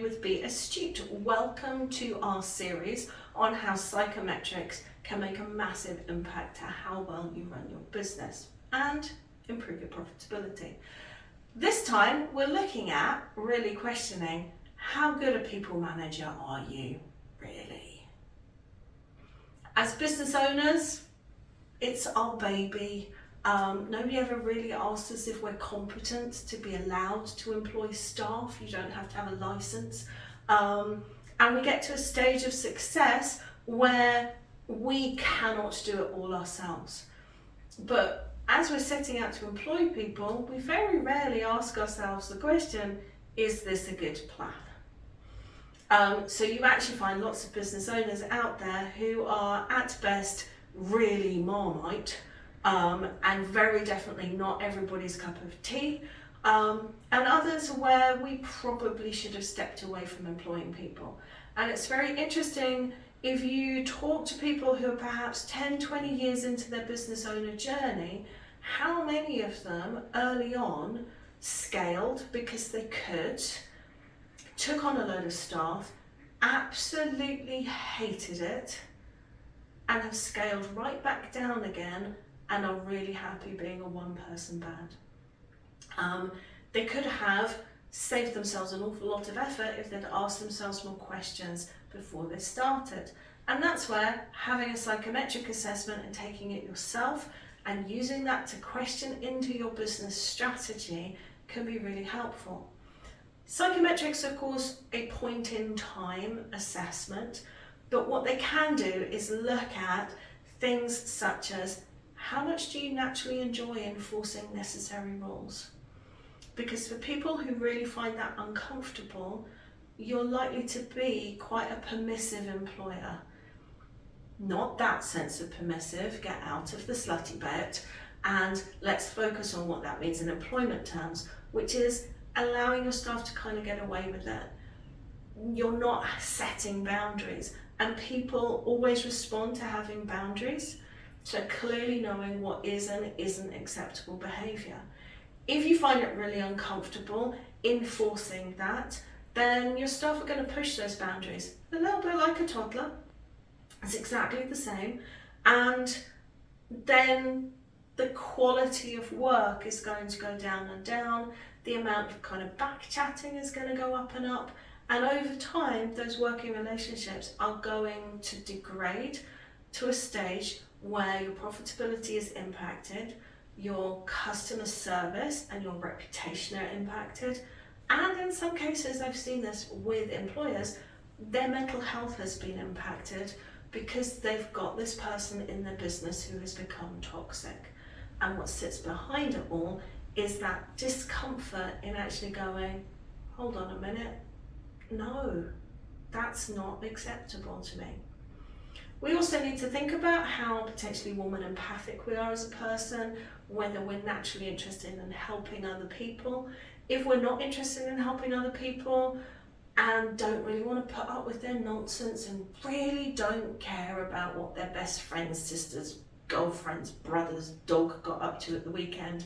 with Be Astute. Welcome to our series on how psychometrics can make a massive impact to how well you run your business and improve your profitability. This time we're looking at really questioning how good a people manager are you really? As business owners, it's our baby. Nobody ever really asks us if we're competent to be allowed to employ staff. You don't have to have a license. And we get to a stage of success where we cannot do it all ourselves. But as we're setting out to employ people, we very rarely ask ourselves the question, is this a good plan? So you actually find lots of business owners out there who are at best really Marmite, and very definitely not everybody's cup of tea, and others where we probably should have stepped away from employing people. And it's very interesting if you talk to people who are perhaps 10, 20 years into their business owner journey, how many of them early on scaled because they could, took on a load of staff, absolutely hated it, and have scaled right back down again and are really happy being a one-person band. They could have saved themselves an awful lot of effort if they'd asked themselves more questions before they started. And that's where having a psychometric assessment and taking it yourself and using that to question into your business strategy can be really helpful. Psychometrics, of course, a point in time assessment, but what they can do is look at things such as how much do you naturally enjoy enforcing necessary rules? Because for people who really find that uncomfortable, you're likely to be quite a permissive employer. Not that sense of permissive, get out of the slutty bit, and let's focus on what that means in employment terms, which is allowing your staff to kind of get away with it. You're not setting boundaries, and people always respond to having boundaries, so clearly knowing what is and isn't acceptable behaviour. If you find it really uncomfortable enforcing that, then your staff are going to push those boundaries. A little bit like a toddler. It's exactly the same. And then the quality of work is going to go down and down. The amount of kind of back chatting is going to go up and up. And over time, those working relationships are going to degrade to a stage where your profitability is impacted, your customer service and your reputation are impacted, and in some cases, I've seen this with employers, their mental health has been impacted because they've got this person in their business who has become toxic. And what sits behind it all is that discomfort in actually going, hold on a minute, no, that's not acceptable to me. We also need to think about how potentially warm and empathic we are as a person, whether we're naturally interested in helping other people. If we're not interested in helping other people and don't really want to put up with their nonsense and really don't care about what their best friends, sisters, girlfriends, brothers, dog got up to at the weekend,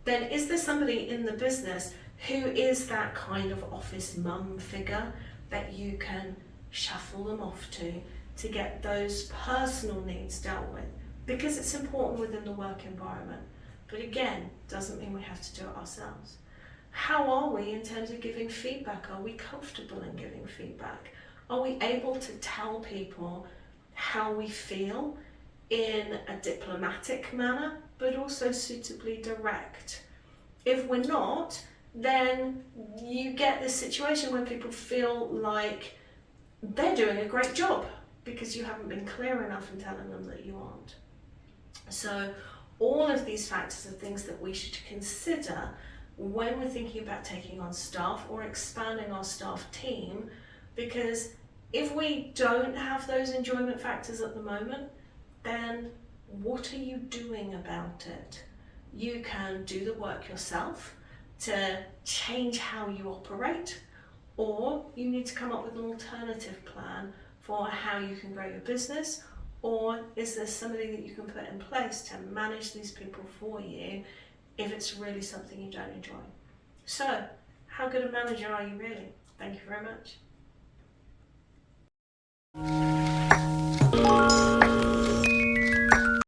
then is there somebody in the business who is that kind of office mum figure that you can shuffle them off to get those personal needs dealt with? Because it's important within the work environment. But again, doesn't mean we have to do it ourselves. How are we in terms of giving feedback? Are we comfortable in giving feedback? Are we able to tell people how we feel in a diplomatic manner, but also suitably direct? If we're not, then you get this situation where people feel like they're doing a great job because you haven't been clear enough in telling them that you aren't. So all of these factors are things that we should consider when we're thinking about taking on staff or expanding our staff team, because if we don't have those enjoyment factors at the moment, then what are you doing about it? You can do the work yourself to change how you operate, or you need to come up with an alternative plan for how you can grow your business, or is there somebody that you can put in place to manage these people for you if it's really something you don't enjoy? So, how good a manager are you really? Thank you very much.